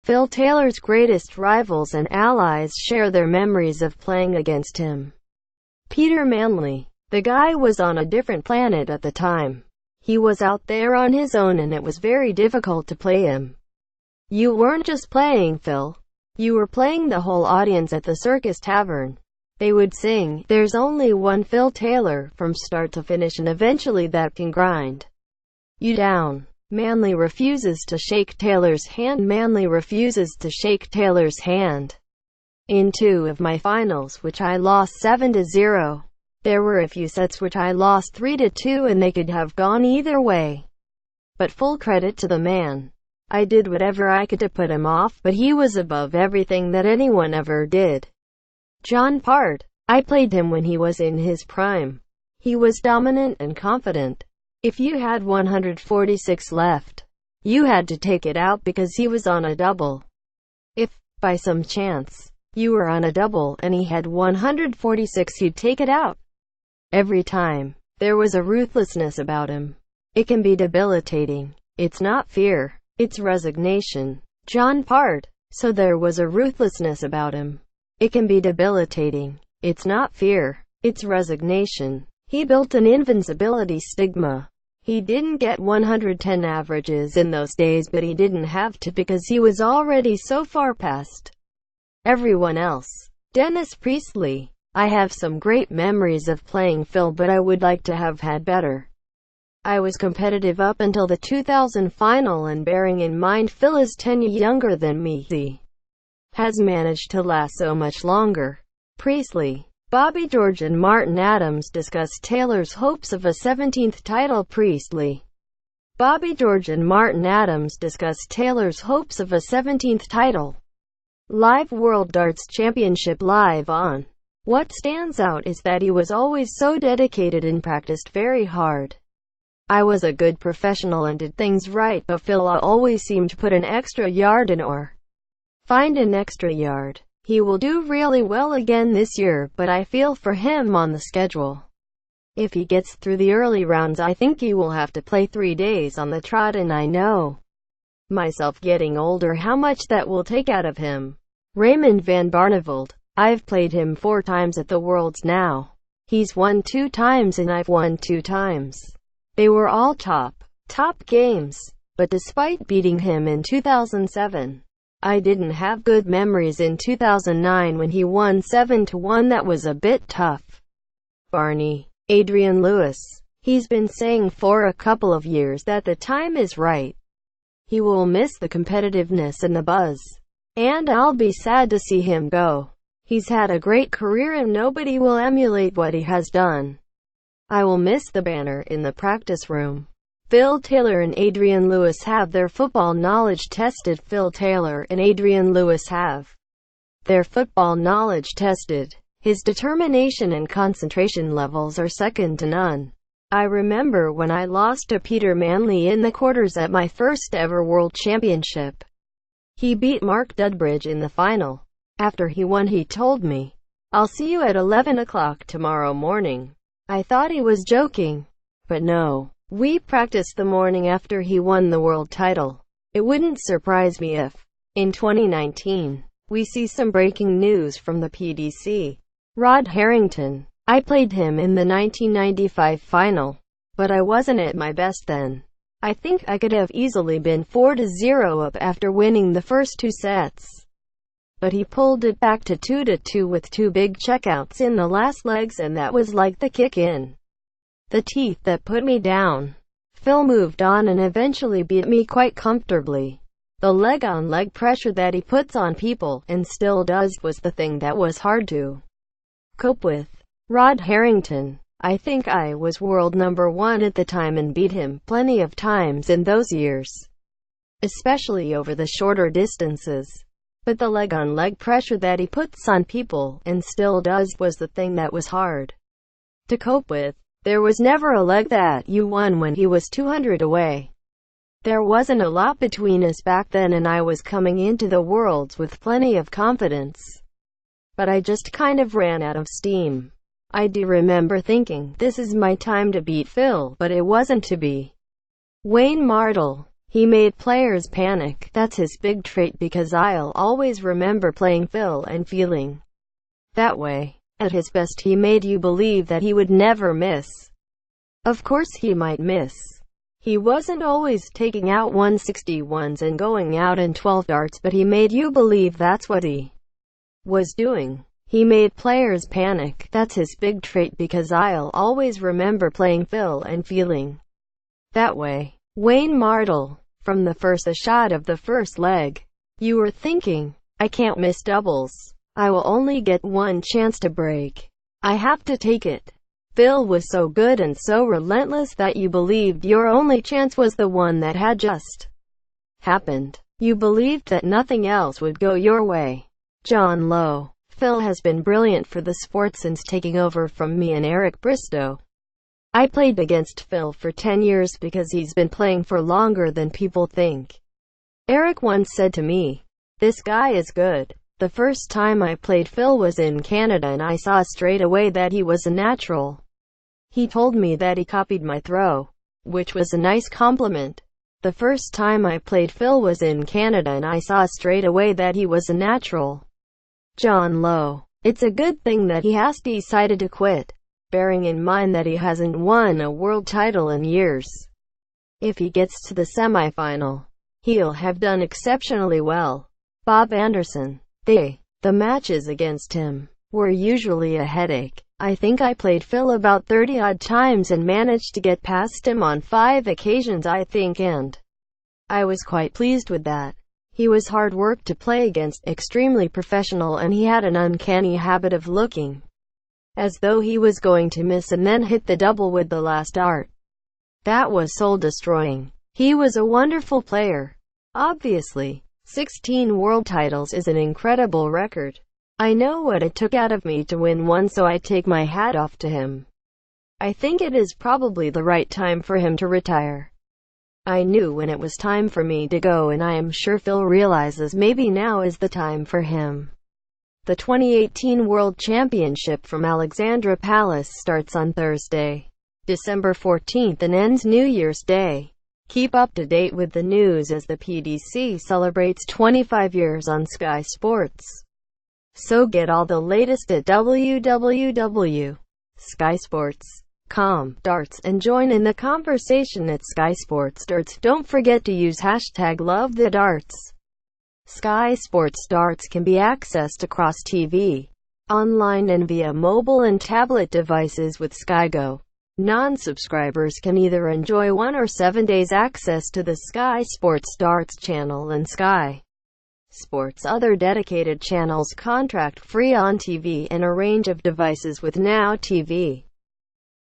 Phil Taylor's greatest rivals and allies share their memories of playing against him. Peter Manley. The guy was on a different planet at the time. He was out there on his own and it was very difficult to play him. You weren't just playing Phil. You were playing the whole audience at the Circus Tavern. They would sing, "There's only one Phil Taylor," from start to finish, and eventually that can grind you down. Manley refuses to shake Taylor's hand. Manley refuses to shake Taylor's hand. In two of my finals, which I lost 7-0, there were a few sets which I lost 3-2 and they could have gone either way. But full credit to the man. I did whatever I could to put him off, but he was above everything that anyone ever did. John Part. I played him when he was in his prime. He was dominant and confident. If you had 146 left, you had to take it out because he was on a double. If, by some chance, you were on a double and he had 146, you'd take it out. Every time. There was a ruthlessness about him. It can be debilitating. It's not fear, it's resignation. John Part. So there was a ruthlessness about him. It can be debilitating. It's not fear, it's resignation. He built an invincibility stigma. He didn't get 110 averages in those days, but he didn't have to because he was already so far past everyone else. Dennis Priestley. I have some great memories of playing Phil, but I would like to have had better. I was competitive up until the 2000 final, and bearing in mind Phil is 10 years younger than me, he has managed to last so much longer. Priestley. Bobby George and Martin Adams discuss Taylor's hopes of a 17th title. Priestley. Bobby George and Martin Adams discuss Taylor's hopes of a 17th title. Live World Darts Championship live on. What stands out is that he was always so dedicated and practiced very hard. I was a good professional and did things right, but Phil always seemed to put an extra yard in or find an extra yard. He will do really well again this year, but I feel for him on the schedule. If he gets through the early rounds, I think he will have to play 3 days on the trot, and I know myself getting older how much that will take out of him. Raymond van Barneveld. I've played him 4 times at the Worlds now. He's won 2 times and I've won 2 times. They were all top games. But despite beating him in 2007, I didn't have good memories in 2009 when he won 7-1. That was a bit tough. Barney. Adrian Lewis. He's been saying for a couple of years that the time is right. He will miss the competitiveness and the buzz. And I'll be sad to see him go. He's had a great career and nobody will emulate what he has done. I will miss the banner in the practice room. Phil Taylor and Adrian Lewis have their football knowledge tested. Phil Taylor and Adrian Lewis have their football knowledge tested. His determination and concentration levels are second to none. I remember when I lost to Peter Manley in the quarters at my first ever World Championship. He beat Mark Dudbridge in the final. After he won, he told me, "I'll see you at 11 o'clock tomorrow morning." I thought he was joking. But no. We practiced the morning after he won the world title. It wouldn't surprise me if, in 2019, we see some breaking news from the PDC. Rod Harrington. I played him in the 1995 final, but I wasn't at my best then. I think I could have easily been 4-0 up after winning the first 2 sets. But he pulled it back to 2-2 with 2 big checkouts in the last legs, and that was like the kick in the teeth that put me down. Phil moved on and eventually beat me quite comfortably. The leg-on-leg pressure that he puts on people, and still does, was the thing that was hard to cope with. Rod Harrington. I think I was world number 1 at the time and beat him plenty of times in those years, especially over the shorter distances. But the leg-on-leg pressure that he puts on people, and still does, was the thing that was hard to cope with. There was never a leg that you won when he was 200 away. There wasn't a lot between us back then, and I was coming into the Worlds with plenty of confidence. But I just kind of ran out of steam. I do remember thinking, this is my time to beat Phil, but it wasn't to be. Wayne Mardle. He made players panic. That's his big trait because I'll always remember playing Phil and feeling that way. At his best he made you believe that he would never miss. Of course he might miss. He wasn't always taking out 161s and going out in 12 darts, but he made you believe that's what he was doing. He made players panic. That's his big trait because I'll always remember playing Phil and feeling that way. Wayne Mardle. From the first shot of the first leg, you were thinking, I can't miss doubles. I will only get one chance to break. I have to take it. Phil was so good and so relentless that you believed your only chance was the one that had just happened. You believed that nothing else would go your way. John Lowe. Phil has been brilliant for the sport since taking over from me and Eric Bristow. I played against Phil for 10 years because he's been playing for longer than people think. Eric once said to me, this guy is good. The first time I played Phil was in Canada and I saw straight away that he was a natural. He told me that he copied my throw, which was a nice compliment. The first time I played Phil was in Canada and I saw straight away that he was a natural. John Lowe. It's a good thing that he has decided to quit, bearing in mind that he hasn't won a world title in years. If he gets to the semifinal, he'll have done exceptionally well. Bob Anderson. The matches against him were usually a headache. I think I played Phil about 30-odd times and managed to get past him on 5 occasions, I think, and I was quite pleased with that. He was hard work to play against, extremely professional, and he had an uncanny habit of looking as though he was going to miss and then hit the double with the last dart. That was soul-destroying. He was a wonderful player. Obviously, 16 world titles is an incredible record. I know what it took out of me to win one, so I take my hat off to him. I think it is probably the right time for him to retire. I knew when it was time for me to go, and I am sure Phil realizes maybe now is the time for him. The 2018 World Championship from Alexandra Palace starts on Thursday, December 14th and ends New Year's Day. Keep up to date with the news as the PDC celebrates 25 years on Sky Sports. So get all the latest at www.skysports.com darts and join in the conversation at Sky Sports Darts. Don't forget to use hashtag #LoveTheDarts. Sky Sports Darts can be accessed across TV, online and via mobile and tablet devices with Sky Go. Non-subscribers can either enjoy 1 or 7 days access to the Sky Sports Darts channel and Sky Sports' other dedicated channels contract-free on TV and a range of devices with Now TV.